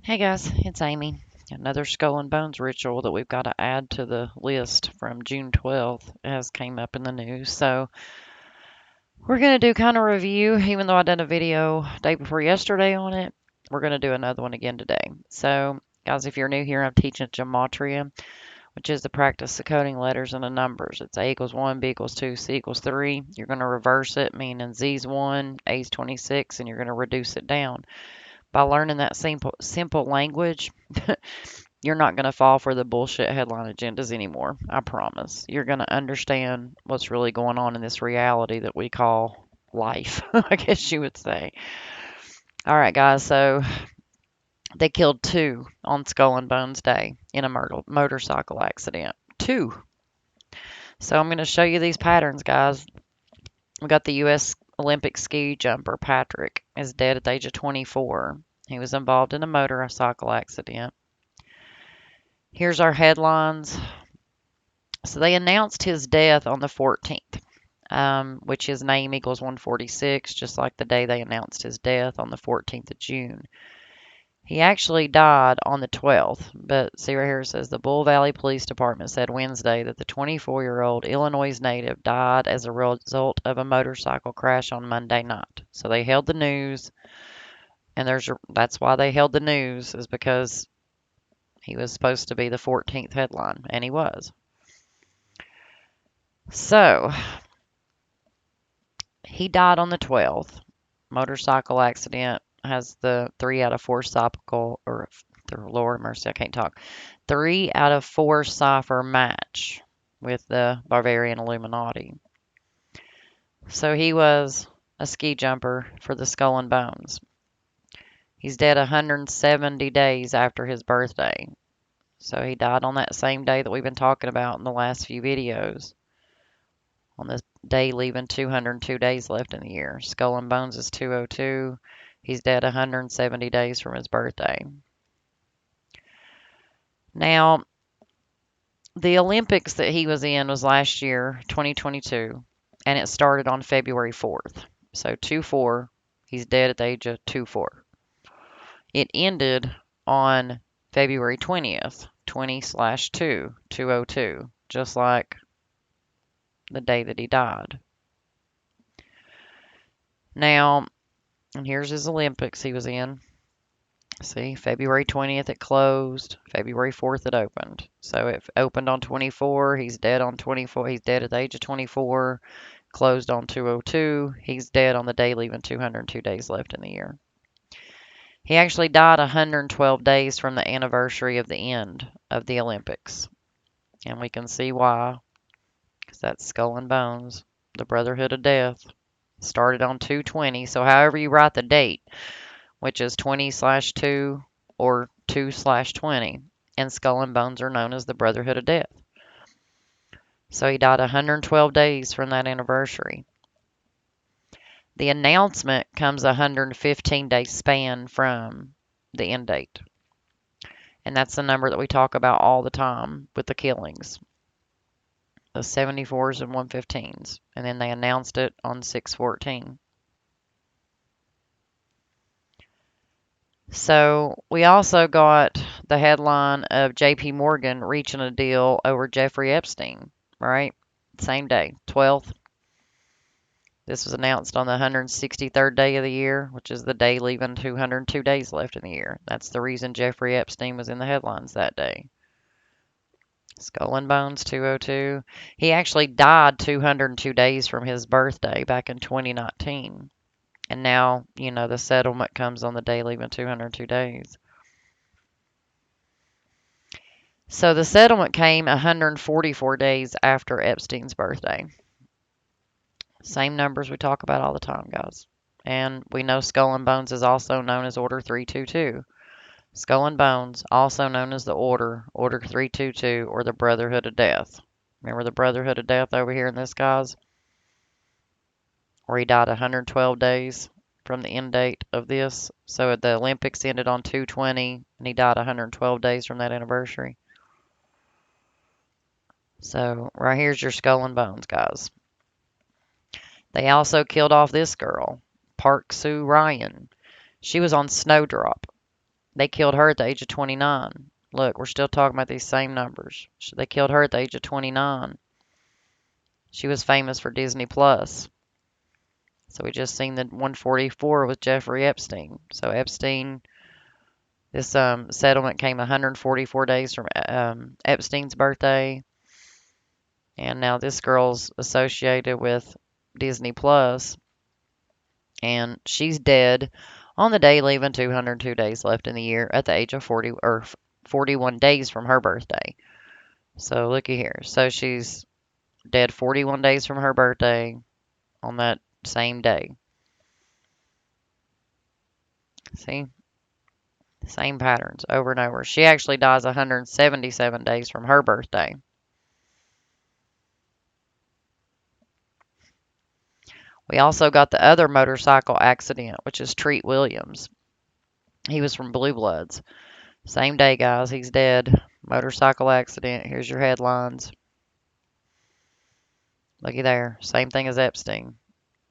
Hey guys, it's Amy. Another skull and bones ritual that we've got to add to the list from June 12th has came up in the news. So we're going to do kind of review, even though I did a video day before yesterday on it. We're going to do another one again today. So guys, if you're new here, I'm teaching gematria, which is the practice of coding letters into numbers. It's A equals 1, B equals 2, C equals 3. You're going to reverse it, meaning Z's 1, A's 26, and you're going to reduce it down. By learning that simple language, you're not going to fall for the bullshit headline agendas anymore. I promise. You're going to understand what's really going on in this reality that we call life, I guess you would say. All right, guys. So they killed two on Skull and Bones Day in a motorcycle accident. Two. So I'm going to show you these patterns, guys. We got the U.S. Olympic ski jumper Patrick is dead at the age of 24. He was involved in a motorcycle accident. Here's our headlines. So they announced his death on the 14th, which his name equals 146, just like the day they announced his death on the 14th of June. He actually died on the 12th, but see right here it says the Bull Valley Police Department said Wednesday that the 24-year-old Illinois native died as a result of a motorcycle crash on Monday night. So they held the news, and that's why they held the news, is because he was supposed to be the 14th headline, and he was. So he died on the 12th. Motorcycle accident has the 3 out of 4 Lord mercy, I can't talk. 3 out of 4 cipher match with the Bavarian Illuminati. So he was a ski jumper for the Skull and Bones. He's dead 170 days after his birthday. So he died on that same day that we've been talking about in the last few videos. On this day leaving 202 days left in the year. Skull and Bones is 202. He's dead 170 days from his birthday. Now, the Olympics that he was in was last year, 2022, and it started on February 4th. So 2-4, he's dead at the age of 2-4. It ended on February 20th, 20/2, 202, just like the day that he died. Now, and here's his Olympics he was in. See, February 20th it closed. February 4th it opened. So it opened on 24. He's dead on 24. He's dead at the age of 24. Closed on 202. He's dead on the day leaving 202 days left in the year. He actually died 112 days from the anniversary of the end of the Olympics. And we can see why. Because that's Skull and Bones, the Brotherhood of Death. Started on 2/20. So however you write the date, which is 20/2 or 2/20, and Skull and Bones are known as the Brotherhood of Death. So he died 112 days from that anniversary. The announcement comes 115-day span from the end date. And that's the number that we talk about all the time with the killings. The 74s and 115s. And then they announced it on 6/14. So we also got the headline of J.P. Morgan reaching a deal over Jeffrey Epstein, right? Same day, 12th. This was announced on the 163rd day of the year, which is the day leaving 202 days left in the year. That's the reason Jeffrey Epstein was in the headlines that day. Skull and Bones, 202. He actually died 202 days from his birthday back in 2019. And now, the settlement comes on the day leaving 202 days. So the settlement came 144 days after Epstein's birthday. Same numbers we talk about all the time, guys. And we know Skull and Bones is also known as Order 322. Skull and Bones, also known as the Order 322, or the Brotherhood of Death. Remember the Brotherhood of Death over here in this, guys? Where he died 112 days from the end date of this. So the Olympics ended on 2/20, and he died 112 days from that anniversary. So right here's your Skull and Bones, guys. They also killed off this girl, Park Sue Ryan. She was on Snowdrop. They killed her at the age of 29. Look, we're still talking about these same numbers. They killed her at the age of 29. She was famous for Disney Plus. So we just seen the 144 with Jeffrey Epstein. So Epstein, this settlement came 144 days from Epstein's birthday, and now this girl's associated with Disney Plus, and she's dead on the day, leaving 202 days left in the year at the age of 40 or 41 days from her birthday. So looky here. So she's dead 41 days from her birthday on that same day. See? Same patterns over and over. She actually dies 177 days from her birthday. We also got the other motorcycle accident, which is Treat Williams. He was from Blue Bloods. Same day, guys. He's dead. Motorcycle accident. Here's your headlines. Looky there. Same thing as Epstein.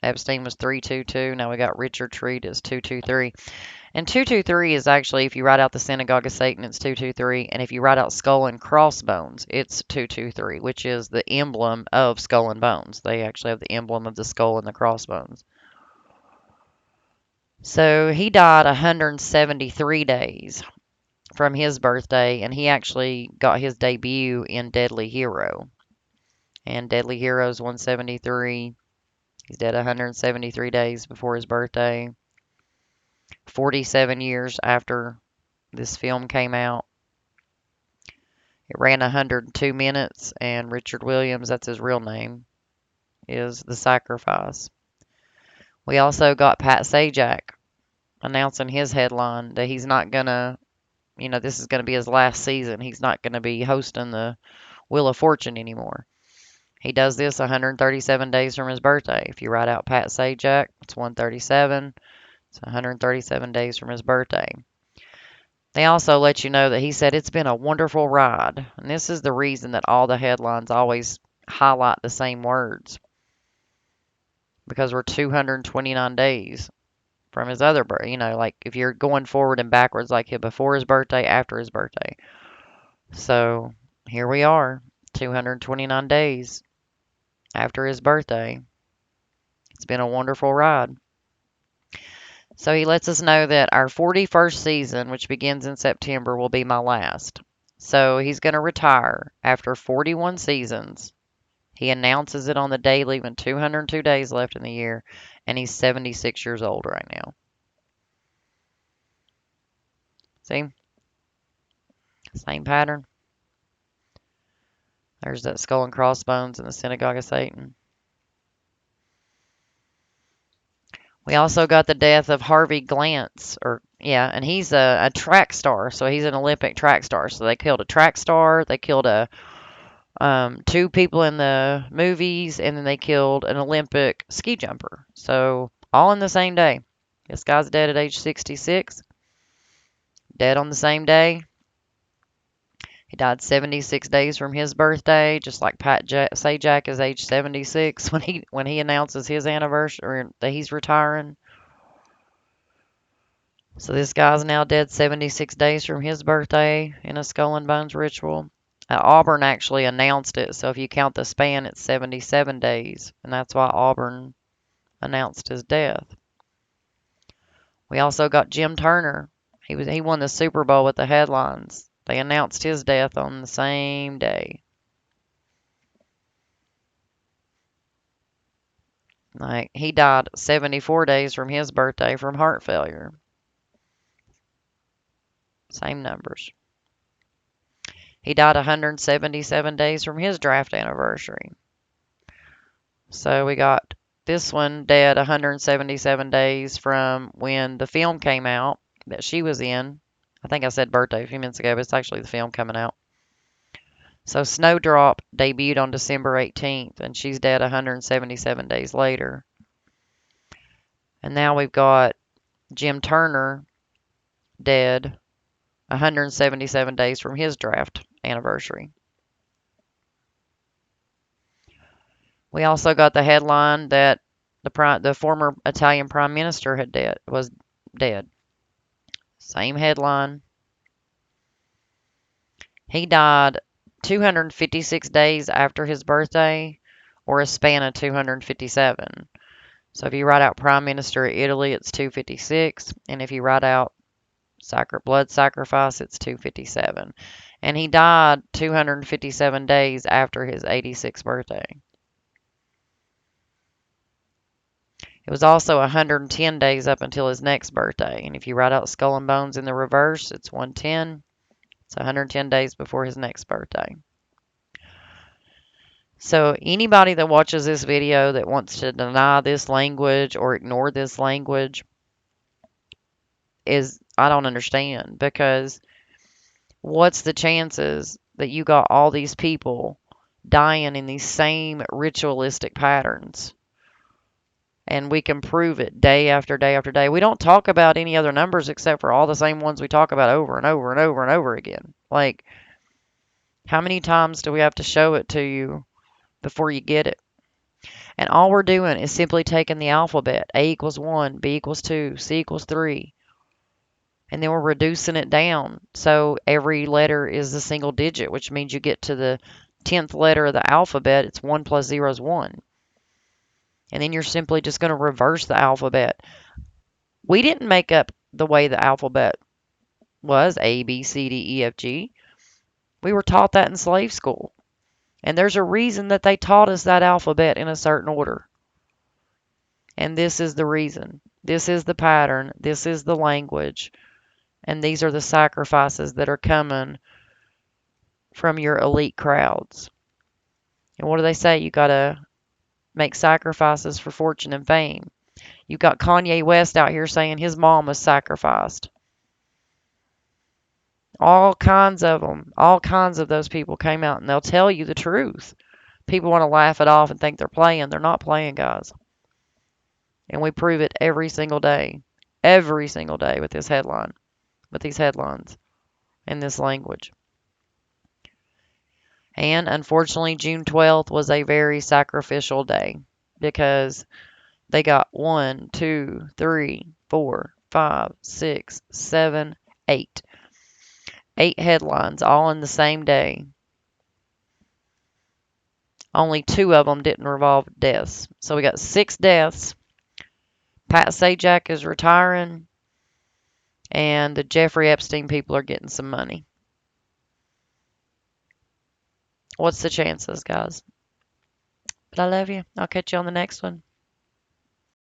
Epstein was 322. Now we got Richard Treat is 223. And 223 is actually, if you write out the Synagogue of Satan, it's 223. And if you write out Skull and Crossbones, it's 223, which is the emblem of Skull and Bones. They actually have the emblem of the skull and the crossbones. So he died 173 days from his birthday, and he actually got his debut in Deadly Hero. And Deadly Hero is 173. He's dead 173 days before his birthday. 47 years after this film came out. It ran 102 minutes, and Richard Williams, that's his real name, is The Sacrifice. We also got Pat Sajak announcing his headline that he's not going to, this is going to be his last season. He's not going to be hosting the Wheel of Fortune anymore. He does this 137 days from his birthday. If you write out Pat Sajak, it's 137. It's 137 days from his birthday. They also let you know that he said it's been a wonderful ride. And this is the reason that all the headlines always highlight the same words. Because we're 229 days from his other birthday. Like if you're going forward and backwards, like before his birthday, after his birthday. So here we are, 229 days after his birthday. It's been a wonderful ride. So he lets us know that our 41st season, which begins in September, will be my last. So he's going to retire after 41 seasons. He announces it on the day, leaving 202 days left in the year, and he's 76 years old right now. See? Same pattern. There's that skull and crossbones in the Synagogue of Satan. We also got the death of Harvey Glance, and he's a track star, so he's an Olympic track star. So they killed a track star, they killed two people in the movies, and then they killed an Olympic ski jumper. So all in the same day. This guy's dead at age 66. Dead on the same day. He died 76 days from his birthday, just like Pat Sajak is age 76 when he announces his anniversary or that he's retiring. So this guy's now dead 76 days from his birthday in a skull and bones ritual. Auburn actually announced it, so if you count the span, it's 77 days, and that's why Auburn announced his death. We also got Jim Turner. He won the Super Bowl with the headlines. They announced his death on the same day. Like he died 74 days from his birthday from heart failure. Same numbers. He died 177 days from his draft anniversary. So we got this one dead 177 days from when the film came out that she was in. I think I said birthday a few minutes ago, but it's actually the film coming out. So Snowdrop debuted on December 18th, and she's dead 177 days later. And now we've got Jim Turner dead 177 days from his draft anniversary. We also got the headline that the former Italian prime minister was dead. Same headline. He died 256 days after his birthday, or a span of 257. So if you write out Prime Minister of Italy, it's 256. And if you write out blood sacrifice, it's 257. And he died 257 days after his 86th birthday. It was also 110 days up until his next birthday. And if you write out Skull and Bones in the reverse, it's 110. It's 110 days before his next birthday. So anybody that watches this video that wants to deny this language or ignore this language I don't understand, because what's the chances that you got all these people dying in these same ritualistic patterns? And we can prove it day after day after day. We don't talk about any other numbers except for all the same ones we talk about over and over and over and over again. Like, how many times do we have to show it to you before you get it? And all we're doing is simply taking the alphabet. A equals 1, B equals 2, C equals 3. And then we're reducing it down. So every letter is a single digit, which means you get to the 10th letter of the alphabet. It's 1 plus 0 is 1. And then you're simply just going to reverse the alphabet. We didn't make up the way the alphabet was, A, B, C, D, E, F, G. We were taught that in slave school. And there's a reason that they taught us that alphabet in a certain order. And this is the reason. This is the pattern. This is the language. And these are the sacrifices that are coming from your elite crowds. And what do they say? You got to make sacrifices for fortune and fame. You got Kanye West out here saying his mom was sacrificed. All kinds of them, all kinds of those people came out and they'll tell you the truth. People want to laugh it off and think they're playing. They're not playing, guys. And we prove it every single day with this headline, with these headlines and this language. And unfortunately, June 12th was a very sacrificial day because they got 1, 2, 3, 4, 5, 6, 7, 8. 8 headlines all in the same day. Only 2 of them didn't involve deaths. So we got 6 deaths. Pat Sajak is retiring. And the Jeffrey Epstein people are getting some money. What's the chances, guys? But I love you. I'll catch you on the next one.